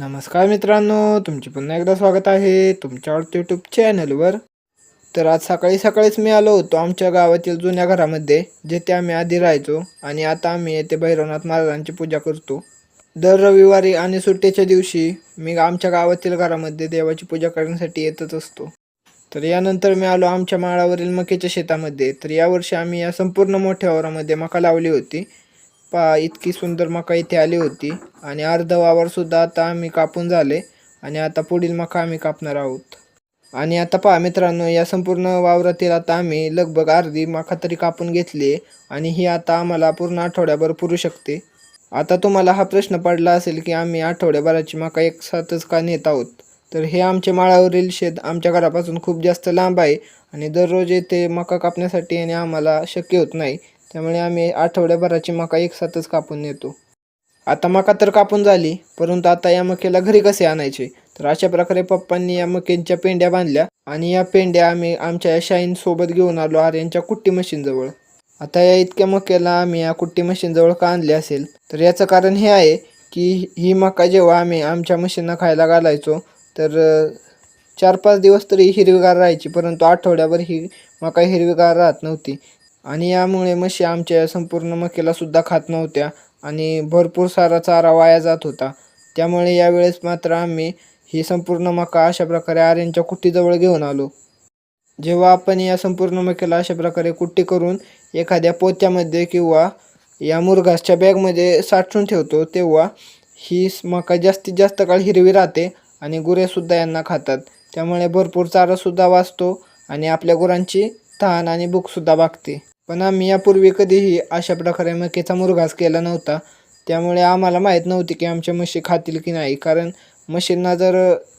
नमस्कार मित्रांनो, तुमचे पुन्हा एकदा स्वागत आहे तुमच्या आवडत्या यूट्यूब चॅनलवर. तर आज सकाळी सकाळीच मी आलो होतो आमच्या गावातील जुन्या घरामध्ये, जिथे आम्ही आधी राहायचो आणि आता आम्ही येथे भैरवनाथ महाराजांची पूजा करतो. दर रविवारी आणि सुट्टीच्या दिवशी मी आमच्या गावातील घरामध्ये देवाची पूजा करण्यासाठी येतच असतो. तर यानंतर मी आलो आमच्या माळावरील मक्याच्या शेतामध्ये. तर यावर्षी आम्ही या संपूर्ण मोठ्या वावरामध्ये मका लावली होती. पहा, इतकी सुंदर मका इथे आली होती आणि अर्ध वावरसुद्धा आता आम्ही कापून झाले आणि आता पुढील मका आम्ही कापणार आहोत. आणि आता पहा मित्रांनो, या संपूर्ण वावरातील आता आम्ही लगभग अर्धी मका तरी कापून घेतली आणि ही आता आम्हाला पूर्ण आठवड्याभर पुरू शकते. आता तुम्हाला हा प्रश्न पडला असेल की आम्ही आठवड्याभराची मका एक साथच का नेत आहोत. तर हे आमच्या माळावरील शेत आमच्या घरापासून खूप जास्त लांब आहे आणि दररोज येथे मका कापण्यासाठी येणे आम्हाला शक्य होत नाही. त्यामुळे आम्ही आठवड्याभराची मका एक साथच कापून नेतो. आता मका तर कापून झाली, परंतु आता या मक्याला घरी कसे आणायचे. तर अशा प्रकारे पप्पांनी या मक्यांच्या पेंड्या बांधल्या आणि या पेंड्या आम्ही आमच्या शाईन सोबत घेऊन आलो यांच्या कुट्टी मशीनजवळ. आता या इतक्या मक्याला आम्ही या कुट्टी मशीनजवळ का आणले असेल, तर याचं कारण हे आहे की ही मका जेव्हा आम्ही आमच्या म्हशींना खायला घालायचो तर 4-5 दिवस तरी हिरवीगार राहायची, परंतु आठवड्याभर ही मका हिरवीगार राहत नव्हती आणि यामुळे म्हशी आमच्या संपूर्ण मक्याला सुद्धा खात नव्हत्या आणि भरपूर सारा चारा वाया जात होता. त्यामुळे यावेळेस मात्र आम्ही ही संपूर्ण मका अशा प्रकारे आर्यांच्या कुट्टीजवळ घेऊन आलो. जेव्हा आपण या संपूर्ण मक्याला अशा प्रकारे कुट्टी करून एखाद्या पोत्यामध्ये किंवा या मुरघासच्या बॅगमध्ये साठवून ठेवतो, तेव्हा ही मका जास्तीत जास्त काळ हिरवी राहते आणि गुरेसुद्धा यांना खातात. त्यामुळे भरपूर चारासुद्धा वाचतो आणि आपल्या गुरांची तहान आणि भूकसुद्धा भागते. पण आम्ही यापूर्वी कधीही अशा प्रकारे मक्याचा मुरघास केला नव्हता. त्यामुळे आम्हाला माहीत नव्हते की आमच्या म्हशी खातील की नाही, कारण म्हशींना जर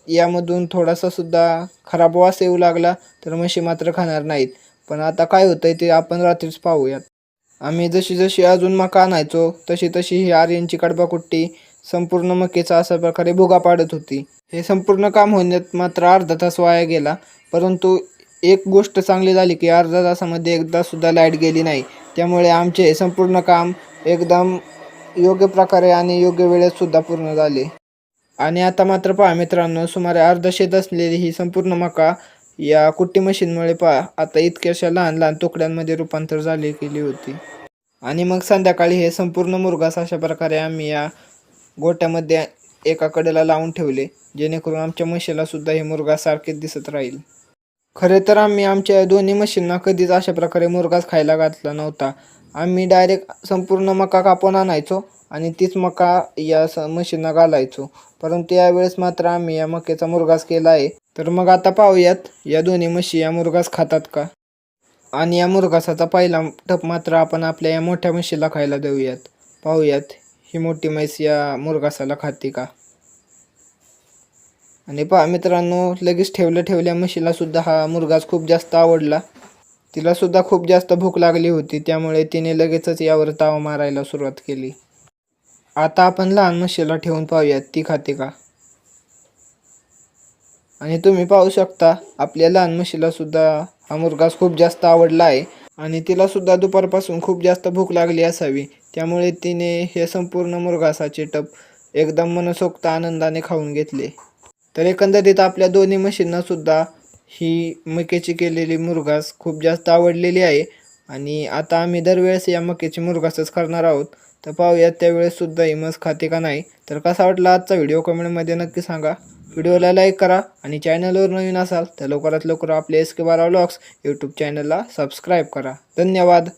यामधून थोडासासुद्धा खराब वास येऊ लागला तर म्हशी मात्र खाणार नाहीत. पण आता काय होतं आहे ते आपण रात्रीच पाहूयात. आम्ही जशी जशी अजून मका आणायचो तशी तशी ही आर्यांची कडबाकुट्टी संपूर्ण मक्याचा अशा प्रकारे भुगा पाडत होती. हे संपूर्ण काम होण्यात मात्र अर्धा तास वाया गेला, परंतु एक गोष्ट चांगली झाली की अर्ध्या तासामध्ये एकदासुद्धा लाईट गेली नाही. त्यामुळे आमचे हे संपूर्ण काम एकदम योग्य प्रकारे आणि योग्य वेळेतसुद्धा पूर्ण झाले. आणि आता मात्र पहा मित्रांनो, सुमारे अर्धा शेत असलेली ही संपूर्ण मका या कुट्टी मशीनमुळे पहा आता इतक्याशा लहान लहान तुकड्यांमध्ये रूपांतर गेली होती. आणि मग संध्याकाळी हे संपूर्ण मुरघास अशा प्रकारे आम्ही या गोट्यामध्ये एका कडेला लावून ठेवले, जेणेकरून आमच्या म्हशीला सुद्धा हे मुरघास सारखेच दिसत राहील. खरे तर आम्ही आमच्या दोन्ही म्हशींना कधीच अशा प्रकारे मुरघास खायला घातला नव्हता. आम्ही डायरेक्ट संपूर्ण मका कापून आणायचो आणि तीच मका या म्हशींना घालायचो. परंतु यावेळेस मात्र आम्ही या मक्याचा मुरघास केला आहे. तर मग आता पाहूयात या दोन्ही म्हशी या मुरघास खातात का. आणि या मुरघासाचा पहिला टप मात्र आपण आपल्या या मोठ्या म्हशीला खायला देऊयात. पाहूयात ही मोठी म्हैस या मुरघासाला खाते का. आणि पहा मित्रांनो, लगेच ठेवल्या म्हशीला सुद्धा हा मुरघास खूप जास्त आवडला. तिला सुद्धा खूप जास्त भूक लागली होती, त्यामुळे तिने लगेचच यावर ताव मारायला सुरुवात केली. आता आपण लहान म्हशीला ठेवून पाहूयात ती खाते का. आणि तुम्ही पाहू शकता आपल्या लहान म्हशीला सुद्धा हा मुरघास खूप जास्त आवडला आहे आणि तिला सुद्धा दुपारपासून खूप जास्त भूक लागली असावी. त्यामुळे तिने हे संपूर्ण मुरघासाचे टप एकदम मनसोक्त आनंदाने खाऊन घेतले. तर एकंदरीत आपल्या दोन्ही म्हशींना सुद्धा ही मक्याची केलेली मुरघास खूप जास्त आवडलेली आहे आणि आता आम्ही दरवेळेस या मक्याची मुरघासच करणार आहोत. तर पाहूयात त्यावेळेस सुद्धा ही म्हस खाते का नाही. तर कसा वाटला आजचा व्हिडिओ कमेंटमध्ये नक्की सांगा. व्हिडिओला लाईक करा आणि चॅनलवर नवीन असाल तर लवकरात लवकर आपले SK12 व्लॉग्स यूट्यूब चॅनलला सबस्क्राईब करा. धन्यवाद.